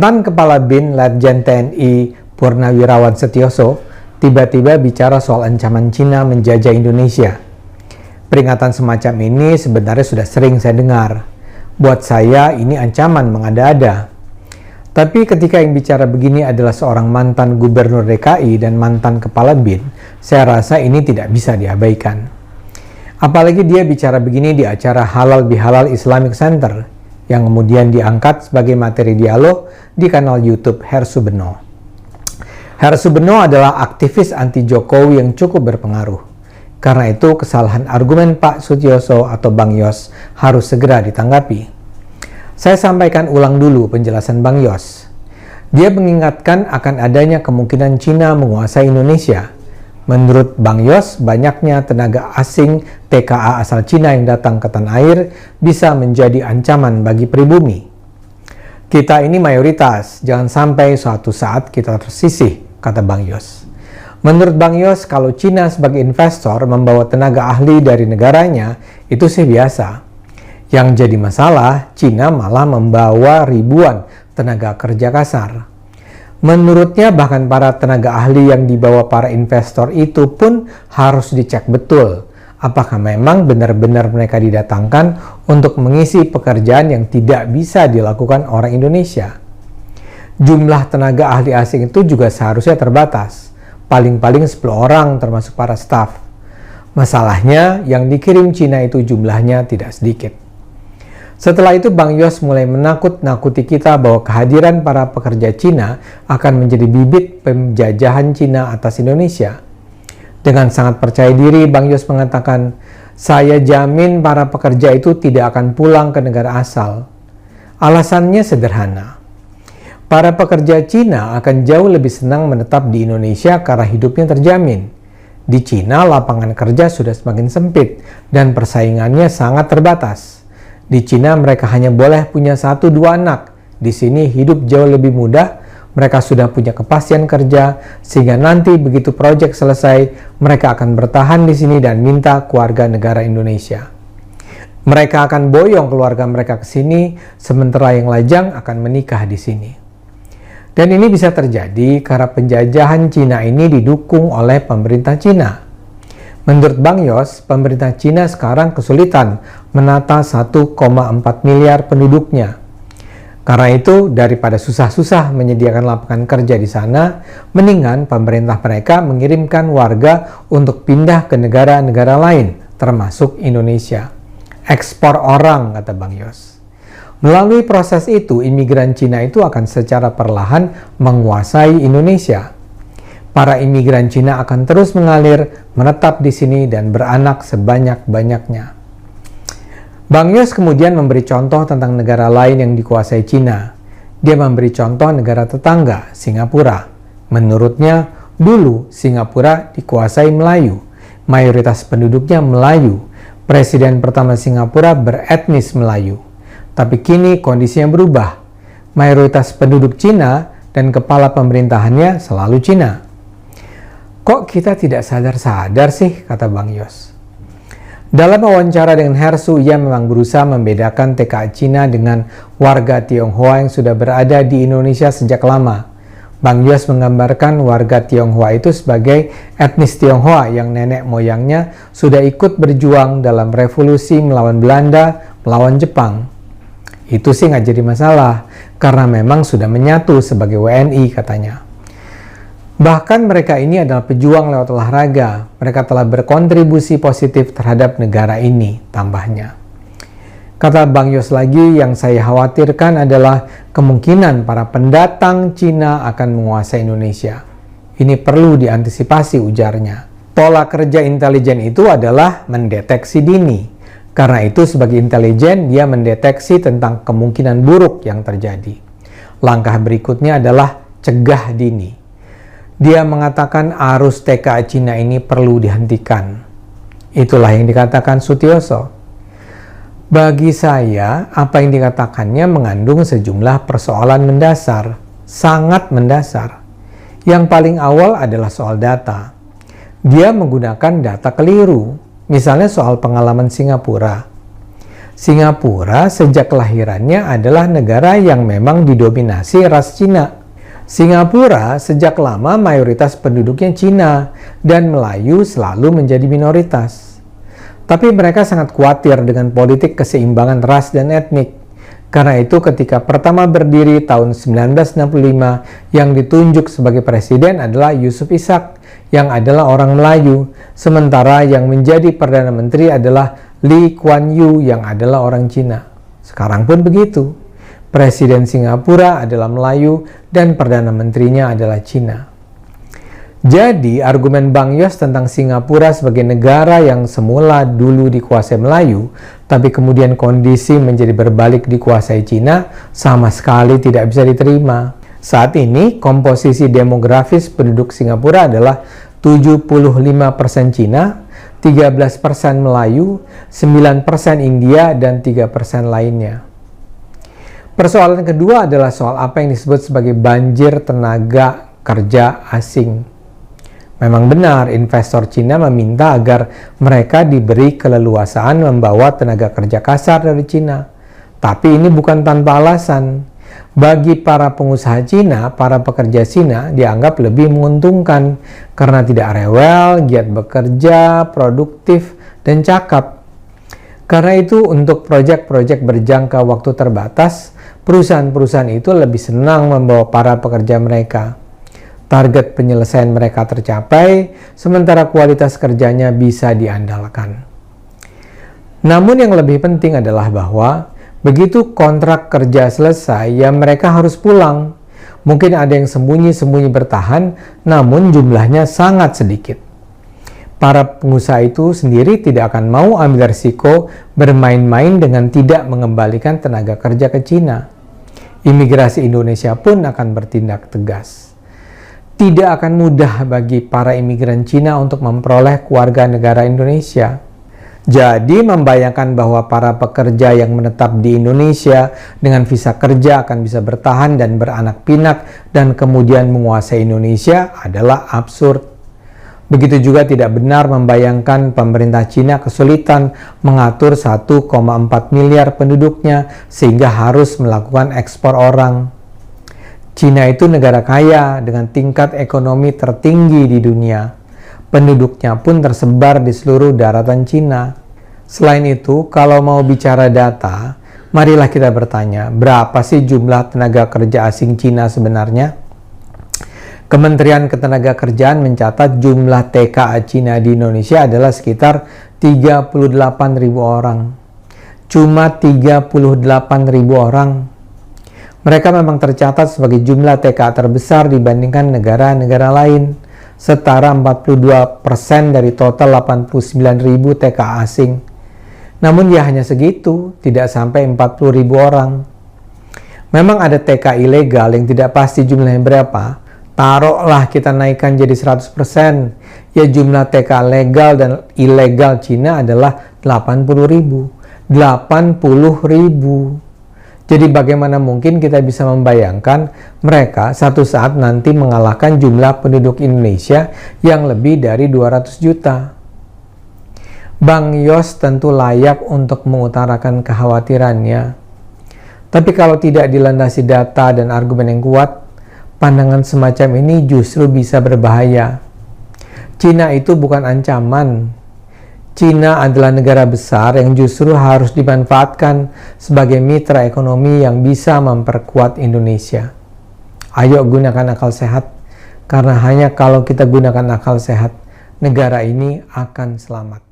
Mantan Kepala BIN Letjen TNI Purnawirawan Setioso tiba-tiba bicara soal ancaman Cina menjajah Indonesia. Peringatan semacam ini sebenarnya sudah sering saya dengar. Buat saya ini ancaman mengada-ada. Tapi ketika yang bicara begini adalah seorang mantan gubernur DKI dan mantan kepala BIN, saya rasa ini tidak bisa diabaikan. Apalagi dia bicara begini di acara Halal Bihalal Islamic Center, yang kemudian diangkat sebagai materi dialog di kanal YouTube Hersu Beno. Hersu Beno adalah aktivis anti Jokowi yang cukup berpengaruh. Karena itu kesalahan argumen Pak Sutioso atau Bang Yos harus segera ditanggapi. Saya sampaikan ulang dulu penjelasan Bang Yos. Dia mengingatkan akan adanya kemungkinan Cina menguasai Indonesia. Menurut Bang Yos, banyaknya tenaga asing TKA asal Cina yang datang ke tanah air bisa menjadi ancaman bagi pribumi. Kita ini mayoritas, jangan sampai suatu saat kita tersisih, kata Bang Yos. Menurut Bang Yos, kalau Cina sebagai investor membawa tenaga ahli dari negaranya, itu sih biasa. Yang jadi masalah, Cina malah membawa ribuan tenaga kerja kasar. Menurutnya bahkan para tenaga ahli yang dibawa para investor itu pun harus dicek betul. Apakah memang benar-benar mereka didatangkan untuk mengisi pekerjaan yang tidak bisa dilakukan orang Indonesia. Jumlah tenaga ahli asing itu juga seharusnya terbatas. Paling-paling 10 orang termasuk para staf. Masalahnya yang dikirim Cina itu jumlahnya tidak sedikit. Setelah itu Bang Yos mulai menakut-nakuti kita bahwa kehadiran para pekerja Cina akan menjadi bibit penjajahan Cina atas Indonesia. Dengan sangat percaya diri Bang Yos mengatakan, saya jamin para pekerja itu tidak akan pulang ke negara asal. Alasannya sederhana. Para pekerja Cina akan jauh lebih senang menetap di Indonesia karena hidupnya terjamin. Di Cina lapangan kerja sudah semakin sempit dan persaingannya sangat terbatas. Di Cina mereka hanya boleh punya 1-2 anak. Di sini hidup jauh lebih mudah, mereka sudah punya kepastian kerja, sehingga nanti begitu proyek selesai, mereka akan bertahan di sini dan minta keluarga negara Indonesia. Mereka akan boyong keluarga mereka ke sini, sementara yang lajang akan menikah di sini. Dan ini bisa terjadi karena penjajahan Cina ini didukung oleh pemerintah Cina. Menurut Bang Yos, pemerintah Cina sekarang kesulitan menata 1,4 miliar penduduknya. Karena itu, daripada susah-susah menyediakan lapangan kerja di sana, mendingan pemerintah mereka mengirimkan warga untuk pindah ke negara-negara lain, termasuk Indonesia. Ekspor orang, kata Bang Yos. Melalui proses itu, imigran Cina itu akan secara perlahan menguasai Indonesia. Para imigran Cina akan terus mengalir, menetap di sini dan beranak sebanyak-banyaknya. Bang Yos kemudian memberi contoh tentang negara lain yang dikuasai Cina. Dia memberi contoh negara tetangga, Singapura. Menurutnya, dulu Singapura dikuasai Melayu. Mayoritas penduduknya Melayu. Presiden pertama Singapura beretnis Melayu. Tapi kini kondisinya berubah. Mayoritas penduduk Cina dan kepala pemerintahannya selalu Cina. Kok kita tidak sadar-sadar sih, kata Bang Yos. Dalam wawancara dengan Hersu, ia memang berusaha membedakan TKA Cina dengan warga Tionghoa yang sudah berada di Indonesia sejak lama. Bang Yos menggambarkan warga Tionghoa itu sebagai etnis Tionghoa yang nenek moyangnya sudah ikut berjuang dalam revolusi melawan Belanda, melawan Jepang. Itu sih nggak jadi masalah, karena memang sudah menyatu sebagai WNI, katanya. Bahkan mereka ini adalah pejuang lewat olahraga. Mereka telah berkontribusi positif terhadap negara ini, tambahnya. Kata Bang Yos lagi, yang saya khawatirkan adalah kemungkinan para pendatang Cina akan menguasai Indonesia. Ini perlu diantisipasi, ujarnya. Pola kerja intelijen itu adalah mendeteksi dini. Karena itu sebagai intelijen, dia mendeteksi tentang kemungkinan buruk yang terjadi. Langkah berikutnya adalah cegah dini. Dia mengatakan arus TKA Cina ini perlu dihentikan. Itulah yang dikatakan Sutioso. Bagi saya, apa yang dikatakannya mengandung sejumlah persoalan mendasar, sangat mendasar. Yang paling awal adalah soal data. Dia menggunakan data keliru, misalnya soal pengalaman Singapura. Singapura sejak kelahirannya adalah negara yang memang didominasi ras Cina. Singapura sejak lama mayoritas penduduknya Cina dan Melayu selalu menjadi minoritas. Tapi mereka sangat khawatir dengan politik keseimbangan ras dan etnik. Karena itu ketika pertama berdiri tahun 1965 yang ditunjuk sebagai presiden adalah Yusof Ishak yang adalah orang Melayu, sementara yang menjadi Perdana Menteri adalah Lee Kuan Yew yang adalah orang Cina. Sekarang pun begitu. Presiden Singapura adalah Melayu dan Perdana Menterinya adalah Cina. Jadi argumen Bang Yos tentang Singapura sebagai negara yang semula dulu dikuasai Melayu, tapi kemudian kondisi menjadi berbalik dikuasai Cina, sama sekali tidak bisa diterima. Saat ini komposisi demografis penduduk Singapura adalah 75% Cina, 13% Melayu, 9% India, dan 3% lainnya. Persoalan kedua adalah soal apa yang disebut sebagai banjir tenaga kerja asing. Memang benar, investor Cina meminta agar mereka diberi keleluasaan membawa tenaga kerja kasar dari Cina. Tapi ini bukan tanpa alasan. Bagi para pengusaha Cina, para pekerja Cina dianggap lebih menguntungkan karena tidak rewel, giat bekerja, produktif, dan cakap. Karena itu untuk proyek-proyek berjangka waktu terbatas, perusahaan-perusahaan itu lebih senang membawa para pekerja mereka. Target penyelesaian mereka tercapai, sementara kualitas kerjanya bisa diandalkan. Namun yang lebih penting adalah bahwa begitu kontrak kerja selesai, ya mereka harus pulang. Mungkin ada yang sembunyi-sembunyi bertahan, namun jumlahnya sangat sedikit. Para pengusaha itu sendiri tidak akan mau ambil risiko bermain-main dengan tidak mengembalikan tenaga kerja ke Cina. Imigrasi Indonesia pun akan bertindak tegas. Tidak akan mudah bagi para imigran Cina untuk memperoleh keluarga negara Indonesia. Jadi membayangkan bahwa para pekerja yang menetap di Indonesia dengan visa kerja akan bisa bertahan dan beranak pinak dan kemudian menguasai Indonesia adalah absurd. Begitu juga tidak benar membayangkan pemerintah Cina kesulitan mengatur 1,4 miliar penduduknya sehingga harus melakukan ekspor orang. Cina itu negara kaya dengan tingkat ekonomi tertinggi di dunia. Penduduknya pun tersebar di seluruh daratan Cina. Selain itu, kalau mau bicara data, marilah kita bertanya, berapa sih jumlah tenaga kerja asing Cina sebenarnya? Kementerian Ketenagakerjaan mencatat jumlah TKA Cina di Indonesia adalah sekitar 38.000 orang. Cuma 38.000 orang. Mereka memang tercatat sebagai jumlah TKA terbesar dibandingkan negara-negara lain. Setara 42% dari total 89.000 TKA asing. Namun ya hanya segitu, tidak sampai 40.000 orang. Memang ada TKA ilegal yang tidak pasti jumlahnya berapa. Taruhlah kita naikkan jadi 100%. Ya jumlah TKA legal dan ilegal Cina adalah 80.000. 80.000. Jadi bagaimana mungkin kita bisa membayangkan mereka satu saat nanti mengalahkan jumlah penduduk Indonesia yang lebih dari 200 juta. Bang Yos tentu layak untuk mengutarakan kekhawatirannya. Tapi kalau tidak dilandasi data dan argumen yang kuat, pandangan semacam ini justru bisa berbahaya. Cina itu bukan ancaman. Cina adalah negara besar yang justru harus dimanfaatkan sebagai mitra ekonomi yang bisa memperkuat Indonesia. Ayo gunakan akal sehat, karena hanya kalau kita gunakan akal sehat, negara ini akan selamat.